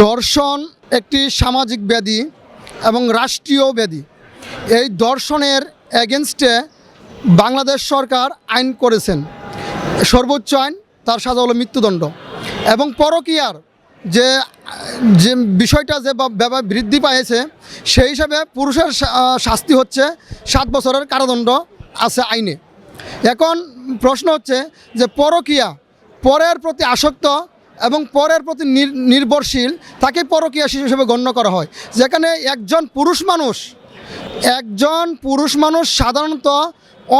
দর্শন একটি সামাজিক ব্যাধি এবং রাষ্ট্রীয় ব্যাধি। এই দর্শনের এগেনস্টে বাংলাদেশ সরকার আইন করেছেন, সর্বোচ্চ আইন, তার সাজা হলো মৃত্যুদণ্ড। এবং পরকীয়ার যে যে বিষয়টা যে বৃদ্ধি পাইছে, সেই হিসাবে পুরুষের শাস্তি হচ্ছে 7 বছরের কারাদণ্ড আছে আইনে। এখন প্রশ্ন হচ্ছে যে পরকীয়া, পরের প্রতি আসক্ত এবং পরের প্রতি নির্ভরশীল, তাকে পরকীয়া শিশু হিসেবে গণ্য করা হয়। যেখানে একজন পুরুষ মানুষ সাধারণত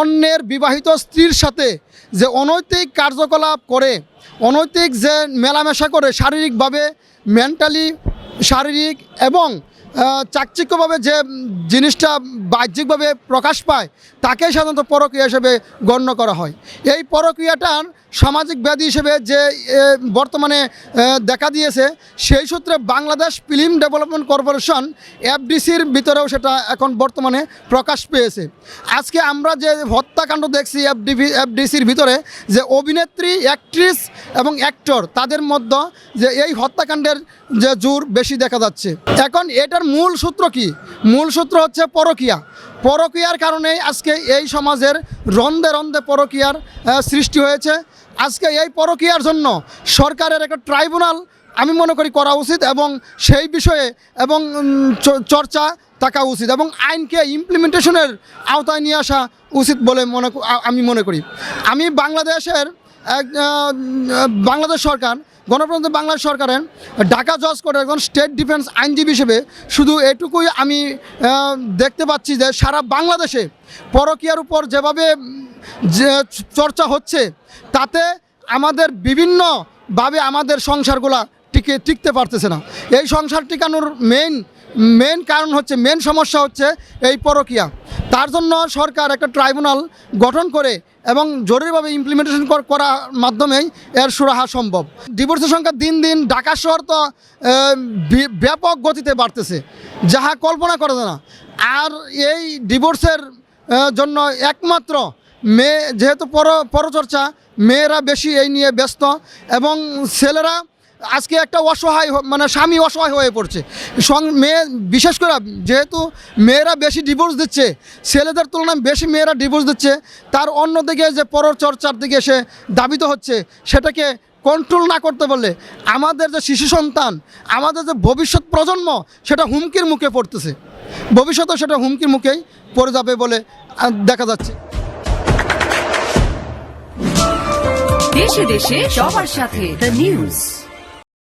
অন্যের বিবাহিত স্ত্রীর সাথে যে অনৈতিক কার্যকলাপ করে, অনৈতিক যে মেলামেশা করে, শারীরিকভাবে, মেন্টালি, শারীরিক এবং চাকচিক্যভাবে যে জিনিসটা বাহ্যিকভাবে প্রকাশ পায়, তাকেই সাধারণত পরকীয়া হিসেবে গণ্য করা হয়। এই পরকীয়াটার সামাজিক ব্যাধি হিসেবে যে বর্তমানে দেখা দিয়েছে, সেই সূত্রে বাংলাদেশ ফিল্ম ডেভেলপমেন্ট কর্পোরেশন এফডিসির ভিতরেও সেটা এখন বর্তমানে প্রকাশ পেয়েছে। আজকে আমরা যে হত্যাকাণ্ড দেখছি এফডিসির ভিতরে, যে অভিনেত্রী, অ্যাক্ট্রেস এবং অ্যাক্টর, তাদের মধ্যে যে এই হত্যাকাণ্ডের যে জোর বেশি দেখা যাচ্ছে। এখন এটার মূল সূত্র কি? মূল সূত্র হচ্ছে পরকীয়ার কারণে আজকে এই সমাজের রন্ধে রন্ধে পরকীয়ার সৃষ্টি হয়েছে। আজকে এই পরকীয়ার জন্য সরকারের একটা ট্রাইব্যুনাল আমি মনে করি করা উচিত, এবং সেই বিষয়ে এবং চর্চা থাকা উচিত, এবং আইনকে ইমপ্লিমেন্টেশনের আওতায় নিয়ে আসা উচিত বলে আমি মনে করি। আমি বাংলাদেশ সরকার, গণপ্রজাতন্ত্রী বাংলাদেশ সরকারের ঢাকা জজ কোর্টের একজন স্টেট ডিফেন্স আইনজীবী হিসেবে শুধু এটুকুই আমি দেখতে পাচ্ছি যে সারা বাংলাদেশে পরকীয়ার উপর যেভাবে যে চর্চা হচ্ছে, তাতে আমাদের বিভিন্নভাবে আমাদের সংসারগুলা টিকতে পারতেছে না। এই সংসার টিকানোর মেইন কারণ হচ্ছে, মেইন সমস্যা হচ্ছে এই পরকীয়া। তার জন্য সরকার একটা ট্রাইব্যুনাল গঠন করে এবং জরুরিভাবে ইমপ্লিমেন্টেশন করার মাধ্যমেই এর সুরাহা সম্ভব। ডিভোর্সের সংখ্যা দিন দিন ঢাকা শহর তো ব্যাপক গতিতে বাড়তেছে, যাহা কল্পনা করা যায় না। আর এই ডিভোর্সের জন্য একমাত্র যেহেতু পরচর্চা, মেয়েরা বেশি এই নিয়ে ব্যস্ত, এবং ছেলেরা আজকে একটা অসহায়, মানে স্বামী অসহায় হয়ে পড়ছে। বিশেষ করে যেহেতু মেয়েরা বেশি ডিভোর্স দিচ্ছে, ছেলেদের তুলনায় বেশি মেয়েরা ডিভোর্স দিচ্ছে, তার অন্যদিকে যে পরচর্চার দিকে সে ধাবিত হচ্ছে, সেটাকে কন্ট্রোল না করতে পারলে আমাদের যে শিশু সন্তান, আমাদের যে ভবিষ্যৎ প্রজন্ম, সেটা হুমকির মুখে পড়তেছে। ভবিষ্যতে সেটা হুমকির মুখেই পড়ে যাবে বলে দেখা যাচ্ছে। দেশে দেশে সবার সাথে দ্য নিউজ।